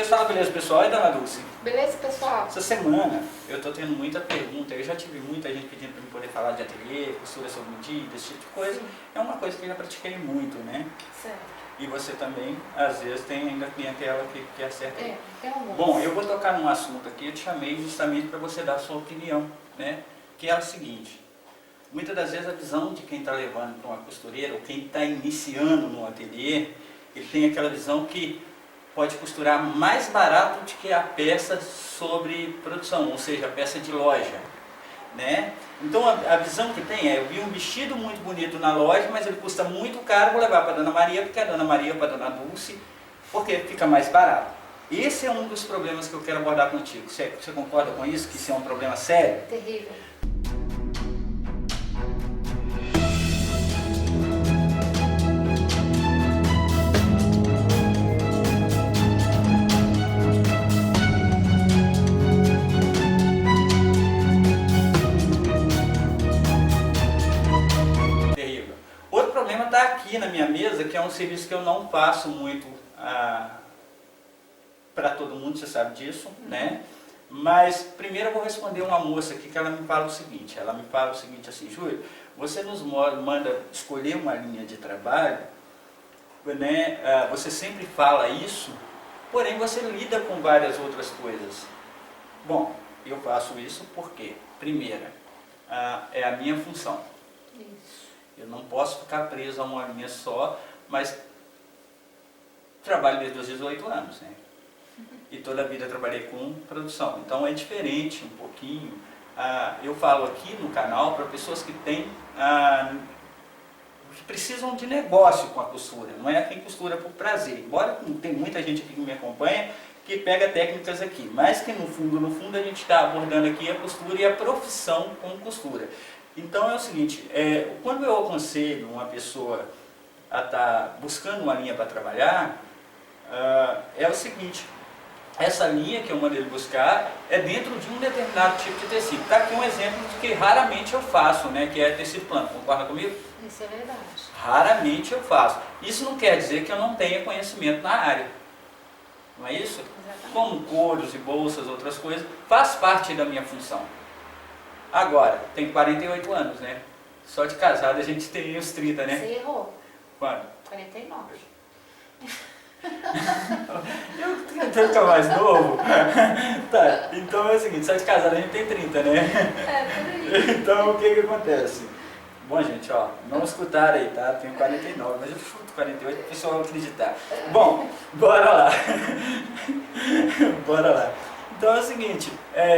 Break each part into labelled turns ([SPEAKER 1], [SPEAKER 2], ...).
[SPEAKER 1] fala beleza pessoal, e dona Dulce?
[SPEAKER 2] Beleza, pessoal?
[SPEAKER 1] Essa semana eu estou tendo muita pergunta, eu já tive muita gente pedindo para eu poder falar de ateliê, costura sob medida, esse tipo de coisa.
[SPEAKER 2] Sim.
[SPEAKER 1] É uma coisa que eu já pratiquei muito, né?
[SPEAKER 2] Certo.
[SPEAKER 1] E você também, às vezes, tem ainda clientela que acerta.
[SPEAKER 2] Tem alguns.
[SPEAKER 1] Bom, eu vou tocar num assunto aqui, eu te chamei justamente para você dar a sua opinião, né? Que é o seguinte, muitas das vezes a visão de quem está levando para uma costureira, ou quem está iniciando no ateliê, ele tem aquela visão que pode costurar mais barato do que a peça sobre produção, ou seja, a peça de loja, né? Então a visão que tem é, eu vi um vestido muito bonito na loja, mas ele custa muito caro, vou levar para a Dona Maria, porque a Dona Maria para a Dona Dulce, porque fica mais barato. Esse é um dos problemas que eu quero abordar contigo. Você concorda com isso, que isso é um problema sério?
[SPEAKER 2] Terrível.
[SPEAKER 1] Está aqui na minha mesa, que é um serviço que eu não faço muito para todo mundo, você sabe disso, né? Mas primeiro eu vou responder uma moça aqui que ela me fala o seguinte, assim, Júlio, você nos manda escolher uma linha de trabalho, né? Você sempre fala isso, porém você lida com várias outras coisas. Bom, eu faço isso porque, primeira, é a minha função.
[SPEAKER 2] Isso.
[SPEAKER 1] Eu não posso ficar preso a uma linha só, mas trabalho desde os 18 anos, né? E toda a vida trabalhei com produção. Então é diferente um pouquinho. Eu falo aqui no canal para pessoas que têm, que precisam de negócio com a costura. Não é quem costura por prazer. Embora tem muita gente aqui que me acompanha que pega técnicas aqui, mas que no fundo a gente está abordando aqui a costura e a profissão com costura. Então é o seguinte, quando eu aconselho uma pessoa a estar buscando uma linha para trabalhar, é o seguinte, essa linha que eu mandei ele buscar é dentro de um determinado tipo de tecido. Está aqui um exemplo de que raramente eu faço, né, que é tecido plano, concorda comigo?
[SPEAKER 2] Isso é verdade.
[SPEAKER 1] Raramente eu faço. Isso não quer dizer que eu não tenha conhecimento na área, não é isso?
[SPEAKER 2] Exatamente.
[SPEAKER 1] Como couros e bolsas, outras coisas, faz parte da minha função. Agora, tem 48 anos, né? Só de casado a gente tem os 30, né?
[SPEAKER 2] Você errou.
[SPEAKER 1] Quando?
[SPEAKER 2] 49.
[SPEAKER 1] Eu tento ficar mais novo. Tá, então é o seguinte, só de casado a gente tem 30, né?
[SPEAKER 2] Por aí.
[SPEAKER 1] Então o que acontece? Bom, gente, ó, não escutaram aí, tá? Tenho 49, mas eu chuto 48 para o pessoal acreditar. Bom, bora lá. Bora lá. Então é o seguinte,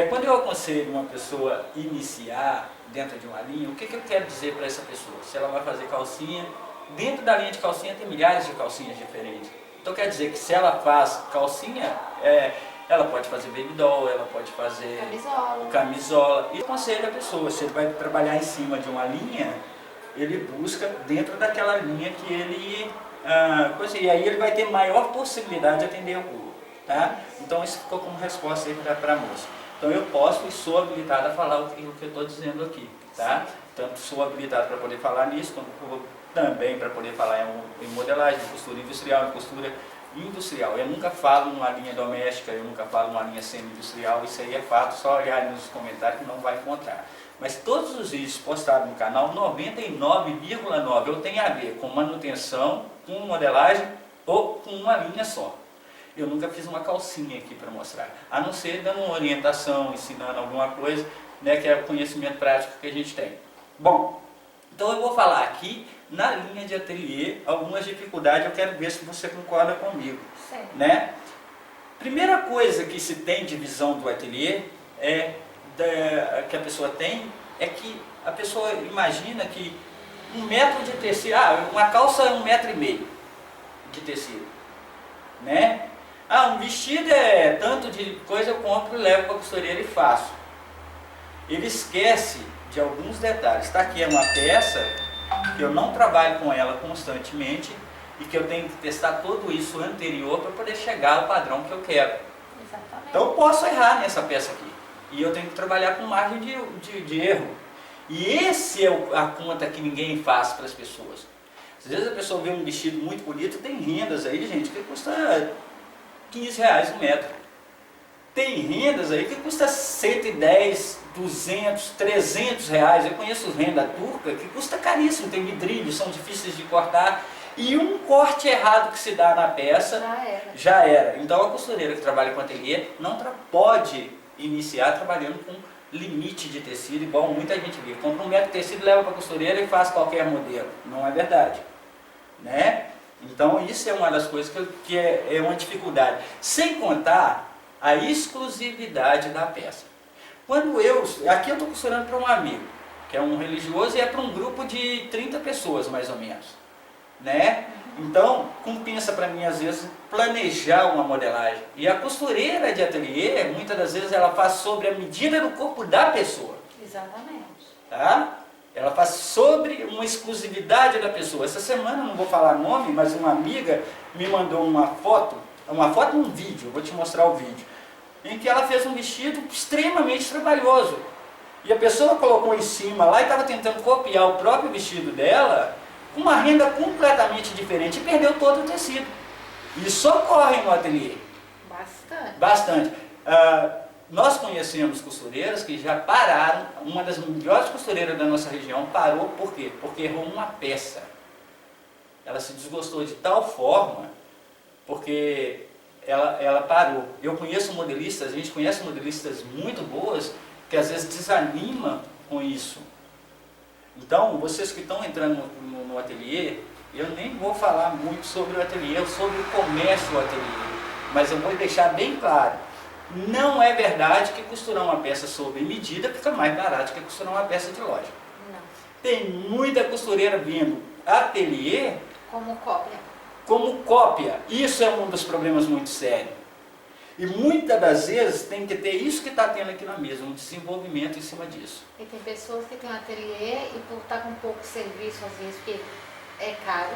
[SPEAKER 1] quando eu aconselho uma pessoa iniciar dentro de uma linha, o que eu quero dizer para essa pessoa? Se ela vai fazer calcinha, dentro da linha de calcinha tem milhares de calcinhas diferentes. Então quer dizer que se ela faz calcinha, ela pode fazer baby doll, ela pode fazer camisola. E eu aconselho a pessoa, se ele vai trabalhar em cima de uma linha, ele busca dentro daquela linha que ele... e aí ele vai ter maior possibilidade de atender o público. Tá? Então isso ficou como resposta aí para a moça. Então eu posso e sou habilitado a falar o que eu estou dizendo aqui. Tá? Tanto sou habilitado para poder falar nisso, quanto também para poder falar em modelagem, em costura industrial. Eu nunca falo numa linha doméstica, eu nunca falo numa linha semi-industrial, isso aí é fato, só olhar nos comentários que não vai encontrar. Mas todos os vídeos postados no canal, 99,9% eu tenho a ver com manutenção, com modelagem ou com uma linha só. Eu nunca fiz uma calcinha aqui para mostrar, a não ser dando uma orientação, ensinando alguma coisa, né, que é o conhecimento prático que a gente tem. Bom, então eu vou falar aqui, na linha de ateliê, algumas dificuldades, eu quero ver se você concorda comigo.
[SPEAKER 2] Certo.
[SPEAKER 1] Né? Primeira coisa que se tem de visão do ateliê, que a pessoa tem, é que a pessoa imagina que 1 metro de tecido, uma calça é 1,5 metros de tecido, né? Um vestido é tanto de coisa, eu compro, levo para a costureira e faço. Ele esquece de alguns detalhes. Está aqui é uma peça que eu não trabalho com ela constantemente e que eu tenho que testar tudo isso anterior para poder chegar ao padrão que eu quero.
[SPEAKER 2] Exatamente.
[SPEAKER 1] Então eu posso errar nessa peça aqui. E eu tenho que trabalhar com margem de erro. E esse é a conta que ninguém faz para as pessoas. Às vezes a pessoa vê um vestido muito bonito, tem rendas aí, gente, que custa R$ 15 o metro. Tem rendas aí que custa 110, 200, 300 reais. Eu conheço renda turca que custa caríssimo, tem vidrilhos, são difíceis de cortar. E um corte errado que se dá na peça, já era. Então a costureira que trabalha com ateliê não pode iniciar trabalhando com limite de tecido, igual muita gente vê. Compra um metro de tecido, leva para a costureira e faz qualquer modelo. Não é verdade, né? Então isso é uma das coisas que é uma dificuldade. Sem contar a exclusividade da peça. Aqui eu estou costurando para um amigo, que é um religioso, e é para um grupo de 30 pessoas, mais ou menos, né? Então, compensa para mim, às vezes, planejar uma modelagem. E a costureira de ateliê, muitas das vezes, ela faz sobre a medida do corpo da pessoa.
[SPEAKER 2] Exatamente.
[SPEAKER 1] Tá? Ela faz sobre uma exclusividade da pessoa. Essa semana, não vou falar nome, mas uma amiga me mandou uma foto e um vídeo, vou te mostrar o vídeo, em que ela fez um vestido extremamente trabalhoso. E a pessoa colocou em cima lá e estava tentando copiar o próprio vestido dela, com uma renda completamente diferente, e perdeu todo o tecido. Isso ocorre no ateliê.
[SPEAKER 2] Bastante.
[SPEAKER 1] Bastante. Nós conhecemos costureiras que já pararam. Uma das melhores costureiras da nossa região parou, por quê? Porque errou uma peça. Ela se desgostou de tal forma, porque ela parou. Eu conheço modelistas, a gente conhece modelistas muito boas, que às vezes desanimam com isso. Então, vocês que estão entrando no ateliê, eu nem vou falar muito sobre o ateliê, sobre o comércio do ateliê, mas eu vou deixar bem claro, não é verdade que costurar uma peça sob medida fica mais barato que costurar uma peça de loja.
[SPEAKER 2] Não.
[SPEAKER 1] Tem muita costureira vindo ateliê
[SPEAKER 2] como cópia.
[SPEAKER 1] Isso é um dos problemas muito sérios. E muitas das vezes tem que ter isso que está tendo aqui na mesa, um desenvolvimento em cima disso.
[SPEAKER 2] E tem pessoas que têm um ateliê e por estar com pouco serviço, às vezes, porque é caro,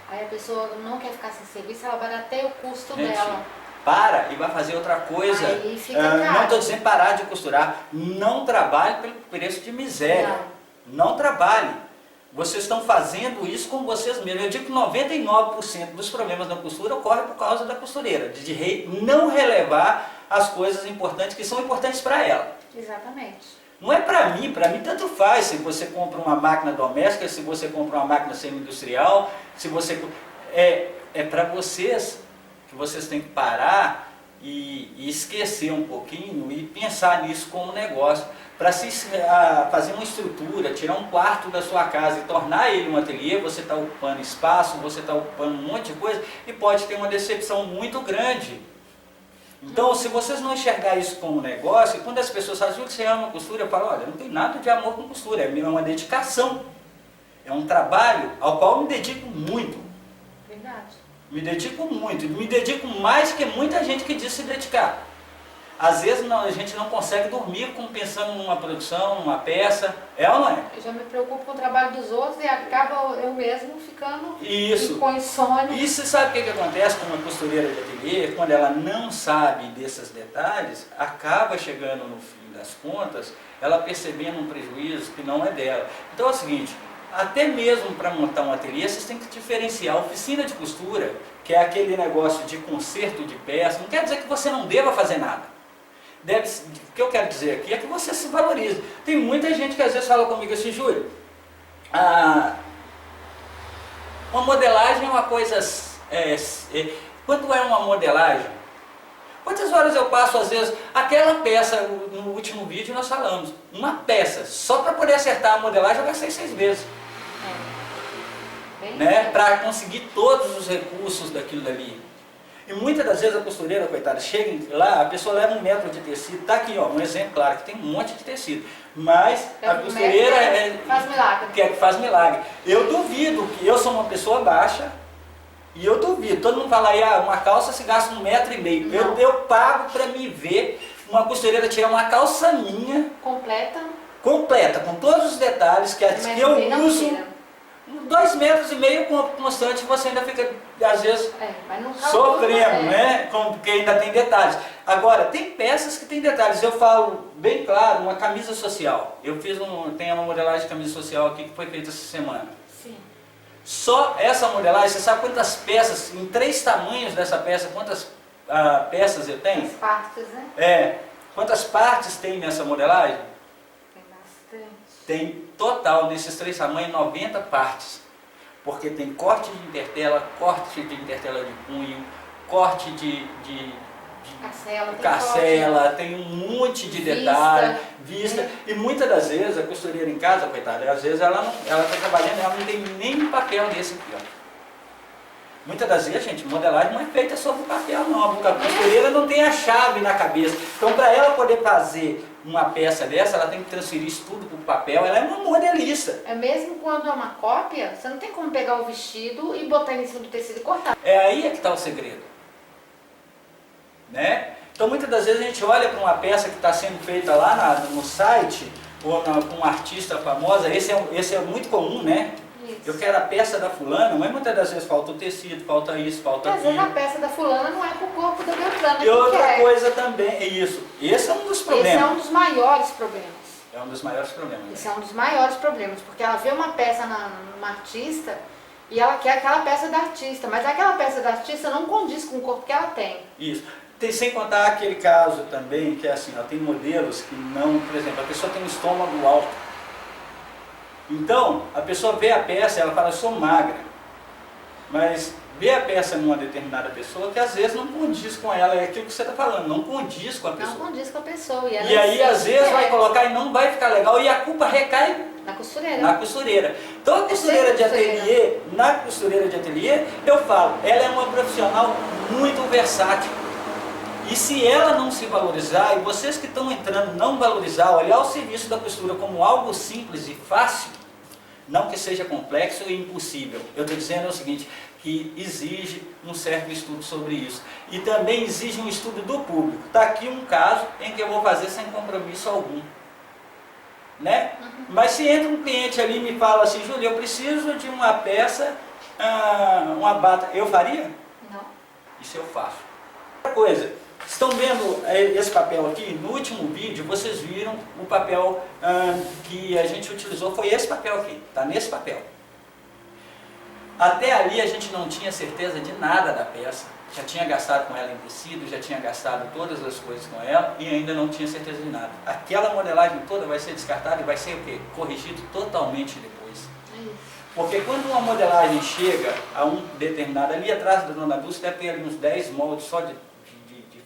[SPEAKER 2] aí a pessoa não quer ficar sem serviço, ela barateia o custo dela.
[SPEAKER 1] Para e vai fazer outra coisa.
[SPEAKER 2] Aí fica caro.
[SPEAKER 1] Não estou dizendo parar de costurar. Não trabalhe pelo preço de miséria. Não trabalhe. Vocês estão fazendo isso com vocês mesmos. Eu digo que 99% dos problemas da costura ocorrem por causa da costureira, de não relevar as coisas importantes que são importantes para ela.
[SPEAKER 2] Exatamente.
[SPEAKER 1] Não é para mim tanto faz se você compra uma máquina doméstica, se você compra uma máquina semi-industrial, se você... É para vocês, que vocês têm que parar e esquecer um pouquinho e pensar nisso como negócio. Para fazer uma estrutura, tirar um quarto da sua casa e tornar ele um ateliê, você está ocupando espaço, você está ocupando um monte de coisa e pode ter uma decepção muito grande. Então, se vocês não enxergarem isso como negócio, e quando as pessoas falam, Júlio, você ama costura, eu falo, olha, não tem nada de amor com costura, é uma dedicação. É um trabalho ao qual eu me dedico muito.
[SPEAKER 2] Verdade.
[SPEAKER 1] Me dedico muito, me dedico mais que muita gente que diz se dedicar. Às vezes a gente não consegue dormir pensando numa produção, numa peça, é ou não é?
[SPEAKER 2] Eu já me preocupo com o trabalho dos outros e acaba eu mesmo ficando com insônia.
[SPEAKER 1] E você sabe o que acontece com uma costureira de ateliê? Quando ela não sabe desses detalhes, acaba chegando no fim das contas, ela percebendo um prejuízo que não é dela. Então é o seguinte, até mesmo para montar um ateliê, vocês têm que diferenciar a oficina de costura, que é aquele negócio de conserto de peça, não quer dizer que você não deva fazer nada. O que eu quero dizer aqui é que você se valoriza. Tem muita gente que às vezes fala comigo assim, Júlio, uma modelagem é uma coisa... quanto é uma modelagem? Quantas horas eu passo, às vezes, aquela peça, no último vídeo nós falamos, uma peça, só para poder acertar a modelagem eu gastei 6 vezes. Né? Para conseguir todos os recursos daquilo dali. E muitas das vezes a costureira, coitada, chega lá, a pessoa leva 1 metro de tecido, tá aqui ó, um exemplo claro, que tem um monte de tecido, mas a costureira
[SPEAKER 2] faz milagre.
[SPEAKER 1] Quer que faz milagre. Eu duvido, que eu sou uma pessoa baixa, e eu duvido, todo mundo fala aí, uma calça se gasta 1,5 metro, eu pago para me ver uma costureira tirar uma calça minha, completa, com todos os detalles que eu uso, 2,5 metros com constante, você ainda fica, às vezes, sofrendo, né? Porque ainda tem detalhes. Agora, tem peças que tem detalhes. Eu falo bem claro, uma camisa social. Eu tenho uma modelagem de camisa social aqui que foi feita essa semana.
[SPEAKER 2] Sim.
[SPEAKER 1] Só essa modelagem, você sabe quantas peças, em 3 tamanhos dessa peça, quantas peças ele tem?
[SPEAKER 2] As partes, né?
[SPEAKER 1] Quantas partes tem nessa modelagem?
[SPEAKER 2] Tem bastante.
[SPEAKER 1] Tem total, nesses 3 tamanhos, 90 partes. Porque tem corte de intertela de punho, corte de carcela, tem um monte de detalhe, vista. E muitas das vezes a costureira em casa, coitada, às vezes ela está trabalhando e ela não tem nem papel desse aqui, ó. Muitas das vezes, gente, modelagem não é feita sobre papel não, porque a costureira não tem a chave na cabeça. Então, para ela poder fazer uma peça dessa, ela tem que transferir isso tudo para o papel, ela é uma modelista.
[SPEAKER 2] É mesmo quando é uma cópia, você não tem como pegar o vestido e botar em cima do tecido e cortar.
[SPEAKER 1] É aí que está o segredo. Né? Então, muitas das vezes a gente olha para uma peça que está sendo feita lá no site, ou com uma artista famosa, esse é muito comum, né?
[SPEAKER 2] Isso.
[SPEAKER 1] Eu quero a peça da fulana, mas muitas das vezes falta o tecido, falta isso, falta aquilo.
[SPEAKER 2] Às vezes a peça da fulana não é para o corpo da Beltrana.
[SPEAKER 1] E outra coisa também, é isso. Esse é um dos problemas.
[SPEAKER 2] Esse é um dos maiores problemas.
[SPEAKER 1] É um dos maiores problemas.
[SPEAKER 2] Esse é um dos maiores problemas, porque ela vê uma peça numa artista e ela quer aquela peça da artista, mas aquela peça da artista não condiz com o corpo que ela tem.
[SPEAKER 1] Isso. Sem contar aquele caso também, que é assim, ó, tem modelos que não, por exemplo, a pessoa tem um estômago alto. Então, a pessoa vê a peça e ela fala, eu sou magra. Mas vê a peça numa determinada pessoa que às vezes não condiz com ela, é aquilo que você está falando, não condiz com a pessoa.
[SPEAKER 2] Não condiz com a pessoa. E
[SPEAKER 1] aí, às vezes, vai colocar e não vai ficar legal e a culpa recai
[SPEAKER 2] na costureira.
[SPEAKER 1] Na costureira. Então, a costureira de ateliê, na costureira de ateliê, eu falo, ela é uma profissional muito versátil. E se ela não se valorizar, e vocês que estão entrando não valorizar, olhar o serviço da costura como algo simples e fácil, não que seja complexo e impossível. Eu estou dizendo o seguinte, que exige um certo estudo sobre isso. E também exige um estudo do público. Está aqui um caso em que eu vou fazer sem compromisso algum. Né? Mas se entra um cliente ali e me fala assim, Júlia, eu preciso de uma peça, uma bata, eu faria?
[SPEAKER 2] Não.
[SPEAKER 1] Isso eu faço. Outra coisa, estão vendo esse papel aqui? No último vídeo vocês viram o papel que a gente utilizou, foi esse papel aqui, está nesse papel. Até ali a gente não tinha certeza de nada da peça, já tinha gastado com ela em tecido, já tinha gastado todas as coisas com ela e ainda não tinha certeza de nada. Aquela modelagem toda vai ser descartada e vai ser o quê? Corrigido totalmente depois. Porque quando uma modelagem chega a um determinado, ali atrás da Dona Dulce deve ter ali uns 10 moldes só de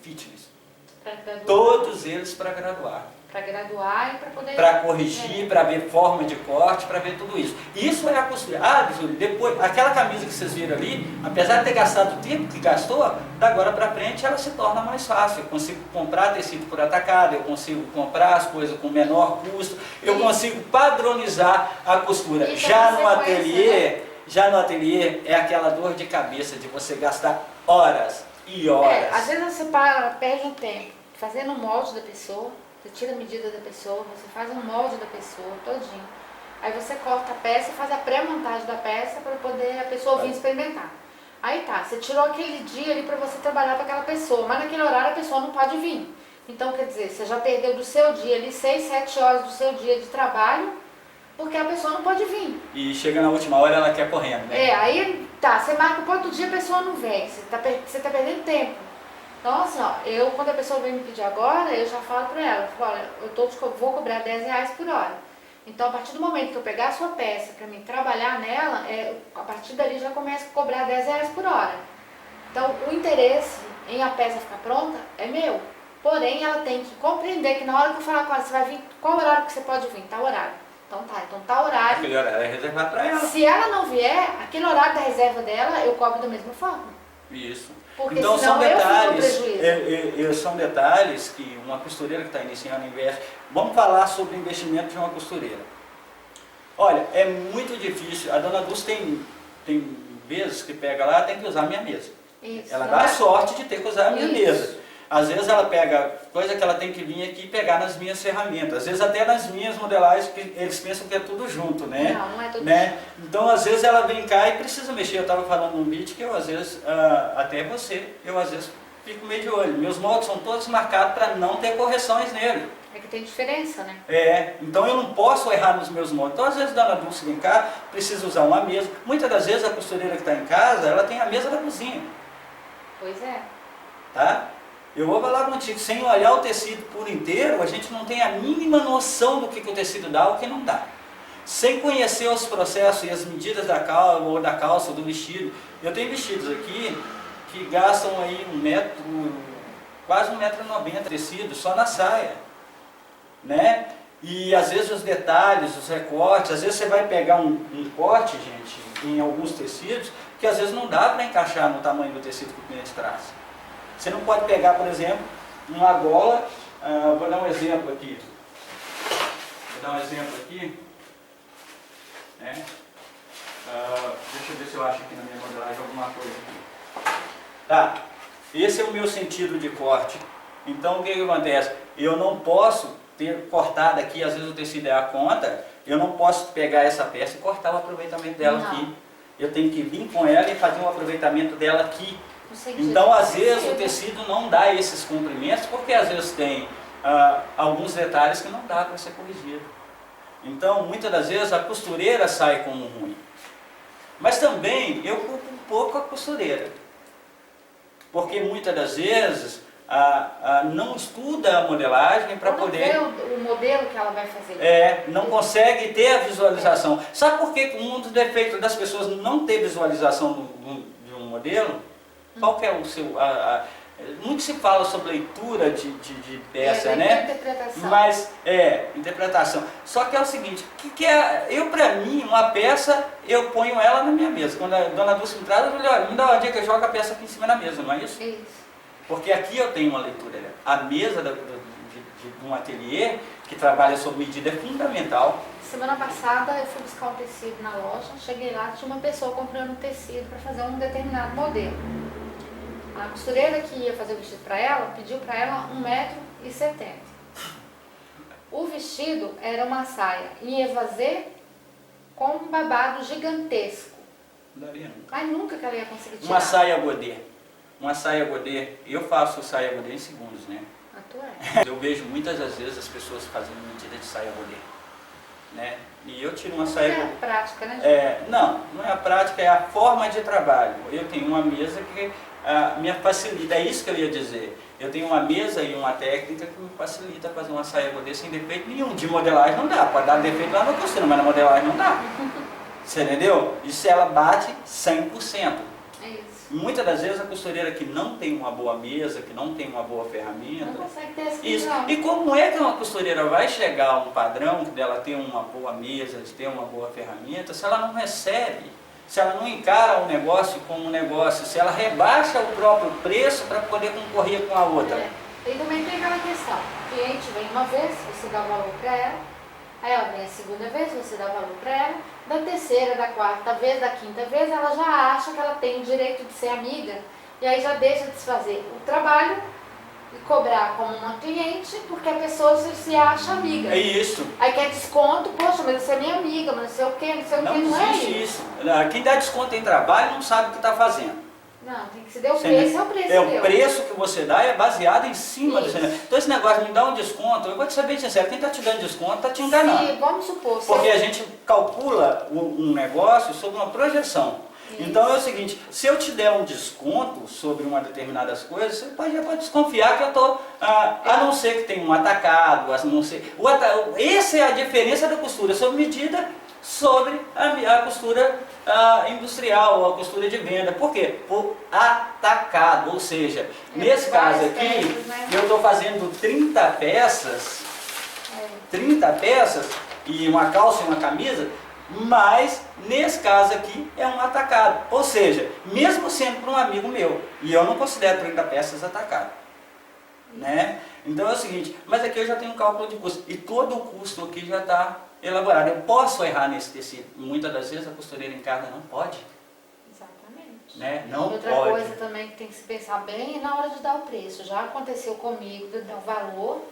[SPEAKER 1] fitness. Todos eles para graduar.
[SPEAKER 2] Para graduar e para poder...
[SPEAKER 1] Para corrigir, para ver forma de corte, para ver tudo isso. Isso é a costura. Ah, Júlio, depois, aquela camisa que vocês viram ali, apesar de ter gastado o tempo que gastou, da agora para frente ela se torna mais fácil. Eu consigo comprar tecido por atacado, eu consigo comprar as coisas com menor custo, eu consigo padronizar a costura. Já no ateliê é aquela dor de cabeça de você gastar horas e horas.
[SPEAKER 2] Às vezes você perde um tempo fazendo o molde da pessoa. Você tira a medida da pessoa, você faz um molde da pessoa, todinho. Aí você corta a peça e faz a pré-montagem da peça para poder a pessoa vir experimentar. Aí tá, você tirou aquele dia ali para você trabalhar para aquela pessoa, mas naquele horário a pessoa não pode vir. Então, quer dizer, você já perdeu do seu dia ali 6, 7 horas do seu dia de trabalho, porque a pessoa não pode vir.
[SPEAKER 1] E chega na última hora ela quer correndo, né?
[SPEAKER 2] Aí tá, você marca o outro dia, a pessoa não vem, você tá perdendo tempo. Então, assim, ó, quando a pessoa vem me pedir agora, eu já falo para ela, olha, vou cobrar R$10 por hora. Então, a partir do momento que eu pegar a sua peça para mim trabalhar nela, a partir dali já começo a cobrar R$10 por hora. Então, o interesse em a peça ficar pronta é meu. Porém, ela tem que compreender que na hora que eu falar com ela, você vai vir, qual horário que você pode vir? Tal horário. Então tá horário.
[SPEAKER 1] Aquele horário é reservado para ela.
[SPEAKER 2] Se ela não vier, aquele horário da reserva dela, eu cobro da mesma forma.
[SPEAKER 1] Isso.
[SPEAKER 2] Porque
[SPEAKER 1] então
[SPEAKER 2] são detalhes,
[SPEAKER 1] são detalhes que uma costureira que está iniciando investe. Vamos falar sobre o investimento de uma costureira. Olha, é muito difícil. A Dona Dulce tem vezes que pega lá, tem que usar a minha mesa.
[SPEAKER 2] Isso,
[SPEAKER 1] ela dá a sorte de ter que usar a minha mesa. Às vezes ela pega coisa que ela tem que vir aqui e pegar nas minhas ferramentas. Às vezes até nas minhas modelagens, que eles pensam que é tudo junto, né?
[SPEAKER 2] Não é tudo
[SPEAKER 1] junto. Então às vezes ela vem cá e precisa mexer. Eu estava falando num vídeo que eu às vezes, até você, eu às vezes fico meio de olho. Meus moldes são todos marcados para não ter correções nele.
[SPEAKER 2] É que tem diferença, né?
[SPEAKER 1] Então eu não posso errar nos meus moldes. Então às vezes a Dona Dulce vem cá, precisa usar uma mesa. Muitas das vezes a costureira que está em casa, ela tem a mesa da cozinha.
[SPEAKER 2] Pois é.
[SPEAKER 1] tá? Eu vou falar contigo, sem olhar o tecido por inteiro, a gente não tem a mínima noção do que o tecido dá ou o que não dá. Sem conhecer os processos e as medidas da calça ou do vestido. Eu tenho vestidos aqui que gastam aí quase 1,90 m de tecido só na saia, né? E às vezes os detalhes, os recortes, às vezes você vai pegar um corte, gente, em alguns tecidos, que às vezes não dá para encaixar no tamanho do tecido que o cliente traz. Você não pode pegar, por exemplo, uma gola, vou dar um exemplo aqui. Né? Deixa eu ver se eu acho aqui na minha modelagem alguma coisa aqui. Tá, esse é o meu sentido de corte. Então o que acontece? Eu não posso ter cortado aqui, às vezes o tecido é a conta, eu não posso pegar essa peça e cortar o aproveitamento dela aqui. Eu tenho que vir com ela e fazer um aproveitamento dela aqui. Então às vezes o tecido não dá esses comprimentos, porque às vezes tem alguns detalhes que não dá para ser corrigido. Então muitas das vezes a costureira sai como ruim. Mas também eu culpo um pouco a costureira. Porque muitas das vezes não estuda a modelagem para poder...
[SPEAKER 2] Não vê o modelo que ela vai fazer.
[SPEAKER 1] Não consegue ter a visualização. Sabe por que um dos defeitos das pessoas não ter visualização de um modelo? Qual que é o seu... muito se fala sobre leitura de peça, né?
[SPEAKER 2] Interpretação.
[SPEAKER 1] Mas, interpretação. Só que é o seguinte, para mim, uma peça, eu ponho ela na minha mesa. Quando a dona Dulce me traz, eu falei, olha, me dá uma dica, eu jogo a peça aqui em cima da mesa, não é isso?
[SPEAKER 2] Isso.
[SPEAKER 1] Porque aqui eu tenho uma leitura. A mesa de um ateliê que trabalha sob medida é fundamental.
[SPEAKER 2] Semana passada eu fui buscar um tecido na loja, cheguei lá, tinha uma pessoa comprando um tecido para fazer um determinado modelo. A costureira que ia fazer o vestido para ela, pediu para ela 1,70 m. O vestido era uma saia em evasê com um babado gigantesco. Mas nunca que ela ia conseguir tirar.
[SPEAKER 1] Uma saia godê. Uma saia godê, eu faço saia godê em segundos, né? Eu vejo muitas das vezes as pessoas fazendo medida de saia godê, né? E eu tiro uma saia godê.
[SPEAKER 2] Não é a prática, né?
[SPEAKER 1] Não é a prática, é a forma de trabalho. Eu tenho uma mesa que me facilita, é isso que eu ia dizer. Eu tenho uma mesa e uma técnica que me facilita fazer uma saia godê sem defeito nenhum. De modelagem não dá, pode dar defeito lá na costura, mas na modelagem não dá. Você entendeu? Isso ela bate 100%.
[SPEAKER 2] É isso.
[SPEAKER 1] Muitas das vezes a costureira que não tem uma boa mesa, que não tem uma boa ferramenta...
[SPEAKER 2] Não consegue ter essa
[SPEAKER 1] isso.
[SPEAKER 2] visão.
[SPEAKER 1] E como é que uma costureira vai chegar a um padrão dela ter uma boa mesa, de ter uma boa ferramenta, se ela não recebe, se ela não encara o negócio como um negócio, se ela rebaixa o próprio preço para poder concorrer com a outra?
[SPEAKER 2] E também tem aquela questão, o cliente vem uma vez, você dá valor para ela, aí ela vem a segunda vez, você dá valor para ela, da terceira, da quarta vez, da quinta vez, ela já acha que ela tem o direito de ser amiga, e aí já deixa de se fazer o trabalho e cobrar como uma cliente, porque a pessoa se acha amiga.
[SPEAKER 1] É isso.
[SPEAKER 2] Aí quer desconto, poxa, mas você é minha amiga, mas não sei o que, não sei o que, não é
[SPEAKER 1] isso. Quem dá desconto em trabalho não sabe o que está fazendo.
[SPEAKER 2] Não, tem que se der o preço, é o preço.
[SPEAKER 1] O preço que você dá é baseado em cima do cenário. Então esse negócio de me dar um desconto, eu vou te ser bem sincero, quem está te dando desconto está te enganando.
[SPEAKER 2] Sim, vamos supor.
[SPEAKER 1] Porque a gente calcula um negócio sobre uma projeção. Isso. Então é o seguinte, se eu te der um desconto sobre uma determinadas coisas, você já pode desconfiar que eu estou, a não ser que tenha um atacado, a não ser... Essa é a diferença da costura sob medida sobre a costura industrial, ou a costura de venda. Por quê? Por atacado, ou seja, nesse caso aqui, eu estou fazendo 30 peças, 30 peças, e uma calça e uma camisa, mas nesse caso aqui é um atacado. Ou seja, mesmo sendo para um amigo meu, e eu não considero 30 peças atacado, né? Então é o seguinte, mas aqui eu já tenho um cálculo de custo, e todo o custo aqui já está elaborado. Eu posso errar nesse tecido. Muitas das vezes a costureira em casa não pode.
[SPEAKER 2] Exatamente.
[SPEAKER 1] Né? Não
[SPEAKER 2] Outra
[SPEAKER 1] pode.
[SPEAKER 2] coisa também que tem que se pensar bem é na hora de dar o preço. Já aconteceu comigo de dar o valor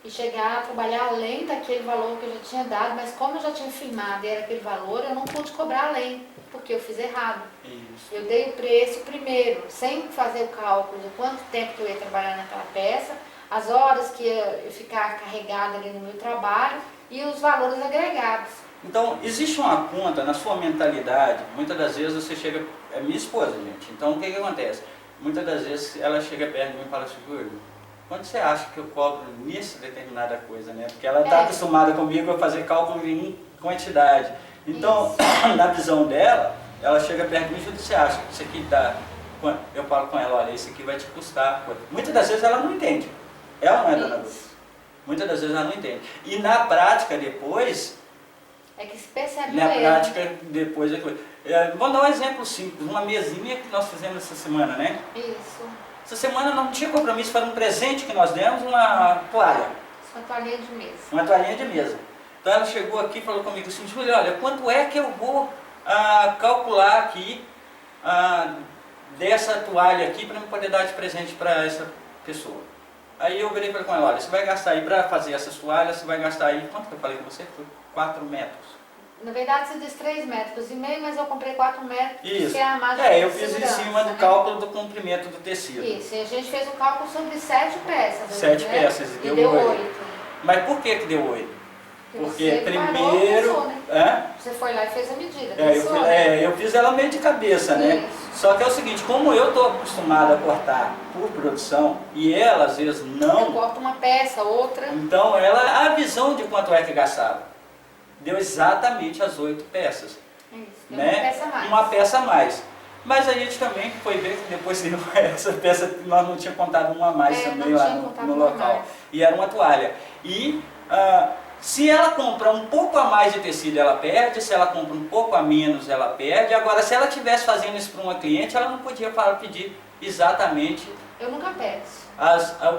[SPEAKER 2] e chegar a trabalhar além daquele valor que eu já tinha dado, mas como eu já tinha firmado e era aquele valor, eu não pude cobrar além, porque eu fiz errado.
[SPEAKER 1] Isso.
[SPEAKER 2] Eu dei o preço primeiro, sem fazer o cálculo de quanto tempo que eu ia trabalhar naquela peça, as horas que ia ficar carregada ali no meu trabalho e os valores agregados.
[SPEAKER 1] Então, existe uma conta na sua mentalidade, muitas das vezes você chega... É minha esposa, gente. Então, o que acontece? muitas das vezes ela chega perto de mim e fala assim, Júlio, quanto você acha que eu cobro nisso determinada coisa, né? Porque ela está acostumada comigo a fazer cálculo em quantidade. Então, na visão dela, ela chega perto de mim e diz, você acha que isso aqui está... Eu falo com ela, olha, isso aqui vai te custar. Muitas das vezes ela não entende. Ela não é dona Dulce. Muitas das vezes ela não entende. E na prática depois...
[SPEAKER 2] É que se percebe
[SPEAKER 1] na
[SPEAKER 2] mesmo.
[SPEAKER 1] prática depois... Vou dar um exemplo simples. Uma mesinha que nós fizemos essa semana, né?
[SPEAKER 2] Isso.
[SPEAKER 1] Essa semana não tinha compromisso, foi um presente que nós demos, uma toalha.
[SPEAKER 2] Uma toalhinha de mesa.
[SPEAKER 1] Uma toalhinha de mesa. Então ela chegou aqui e falou comigo assim, Júlia, olha, quanto é que eu vou calcular aqui dessa toalha aqui para eu poder dar de presente para essa pessoa? Aí eu virei e falei com ela, olha, você vai gastar aí para fazer essas toalhas, você vai gastar aí, quanto que eu falei com você? Foi 4 metros.
[SPEAKER 2] Na verdade você diz 3,5 metros, mas eu comprei 4 metros.
[SPEAKER 1] Isso.
[SPEAKER 2] Que é a margem
[SPEAKER 1] eu
[SPEAKER 2] de
[SPEAKER 1] fiz em
[SPEAKER 2] segurança,
[SPEAKER 1] cima do
[SPEAKER 2] né?
[SPEAKER 1] cálculo do comprimento do tecido.
[SPEAKER 2] Isso, e a gente fez um cálculo sobre 7 peças.
[SPEAKER 1] 7
[SPEAKER 2] né?
[SPEAKER 1] peças,
[SPEAKER 2] e deu 8.
[SPEAKER 1] Mas por que deu 8? Porque
[SPEAKER 2] você
[SPEAKER 1] primeiro...
[SPEAKER 2] Parou, né?
[SPEAKER 1] Você
[SPEAKER 2] foi lá e fez a medida.
[SPEAKER 1] eu fiz ela meio de cabeça, né?
[SPEAKER 2] Isso.
[SPEAKER 1] Só que é o seguinte, como eu estou acostumado a cortar por produção e ela às vezes não...
[SPEAKER 2] Eu corto uma peça, outra...
[SPEAKER 1] Então a visão de quanto é que gastava. Deu exatamente as 8 peças.
[SPEAKER 2] Isso,
[SPEAKER 1] né?
[SPEAKER 2] uma peça a mais.
[SPEAKER 1] Uma peça a mais. Mas a gente também foi ver que depois deu essa peça, nós não tínhamos contado uma a mais também lá no local. E era uma toalha. E se ela compra um pouco a mais de tecido, ela perde. Se ela compra um pouco a menos, ela perde. Agora, se ela estivesse fazendo isso para uma cliente, ela não podia pedir exatamente...
[SPEAKER 2] Eu nunca peço.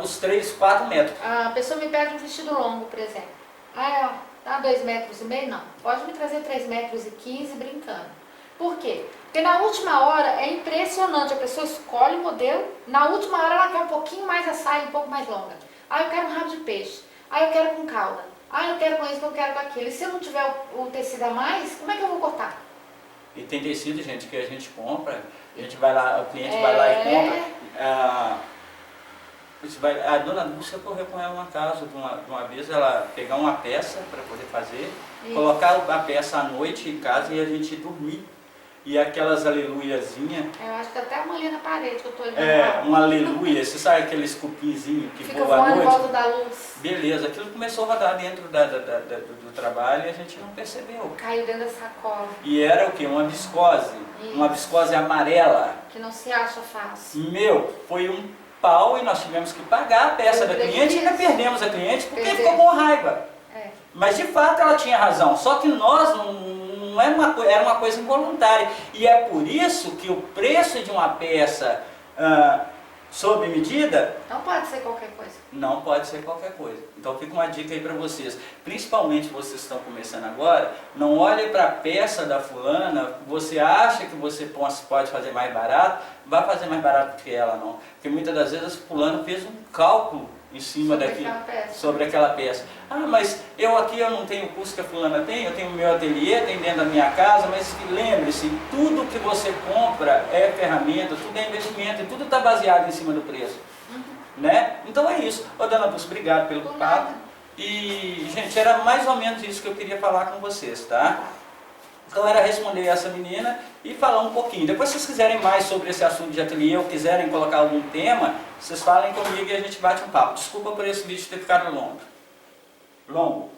[SPEAKER 1] Os 3, 4 metros.
[SPEAKER 2] A pessoa me pede um vestido longo, por exemplo. Dá 2,5 metros? Não. Pode me trazer 3,15 metros brincando. Por quê? Porque na última hora é impressionante. A pessoa escolhe o modelo, na última hora ela quer um pouquinho mais a saia, um pouco mais longa. Eu quero um rabo de peixe. Eu quero com cauda. Eu quero com isso, eu quero com aquilo. E se eu não tiver o tecido a mais, como é que eu vou cortar?
[SPEAKER 1] E tem tecido, gente, que a gente compra, a gente vai lá, o cliente vai lá e compra. A dona Dulce correu com ela uma casa de uma vez, ela pegar uma peça para poder fazer, colocar a peça à noite em casa e a gente dormir. E aquelas aleluiazinhas.
[SPEAKER 2] Eu acho que até uma ali na parede que eu estou olhando.
[SPEAKER 1] Um aleluia, você sabe aqueles cupinzinhos que
[SPEAKER 2] fica
[SPEAKER 1] voam à noite?
[SPEAKER 2] Em volta da luz.
[SPEAKER 1] Beleza, aquilo começou a rodar dentro do trabalho e a gente não percebeu.
[SPEAKER 2] Caiu dentro da sacola.
[SPEAKER 1] E era o quê? Uma viscose.
[SPEAKER 2] Isso.
[SPEAKER 1] Uma viscose amarela.
[SPEAKER 2] Que não se acha fácil.
[SPEAKER 1] Foi um pau e nós tivemos que pagar a peça da cliente e ainda perdemos a cliente porque ficou com raiva. Mas de fato ela tinha razão, só que nós não era uma coisa involuntária. E é por isso que o preço de uma peça sob medida...
[SPEAKER 2] Não pode ser qualquer coisa.
[SPEAKER 1] Não pode ser qualquer coisa. Então fica uma dica aí para vocês. Principalmente vocês que estão começando agora, não olhe para a peça da fulana, você acha que você pode fazer mais barato, vai fazer mais barato que ela não. Porque muitas das vezes o fulano fez um cálculo em cima sobre aquela peça. Mas eu não tenho o custo que a fulana tem, eu tenho o meu ateliê, tem dentro da minha casa, mas lembre-se, tudo que você compra é ferramenta, tudo é investimento, e tudo está baseado em cima do preço. Né? Então é isso. Dona Dulce, obrigado pelo papo. E, gente, era mais ou menos isso que eu queria falar com vocês, tá? Então era responder essa menina e falar um pouquinho. Depois, se vocês quiserem mais sobre esse assunto de ateliê ou quiserem colocar algum tema, vocês falem comigo e a gente bate um papo. Desculpa por esse vídeo ter ficado longo.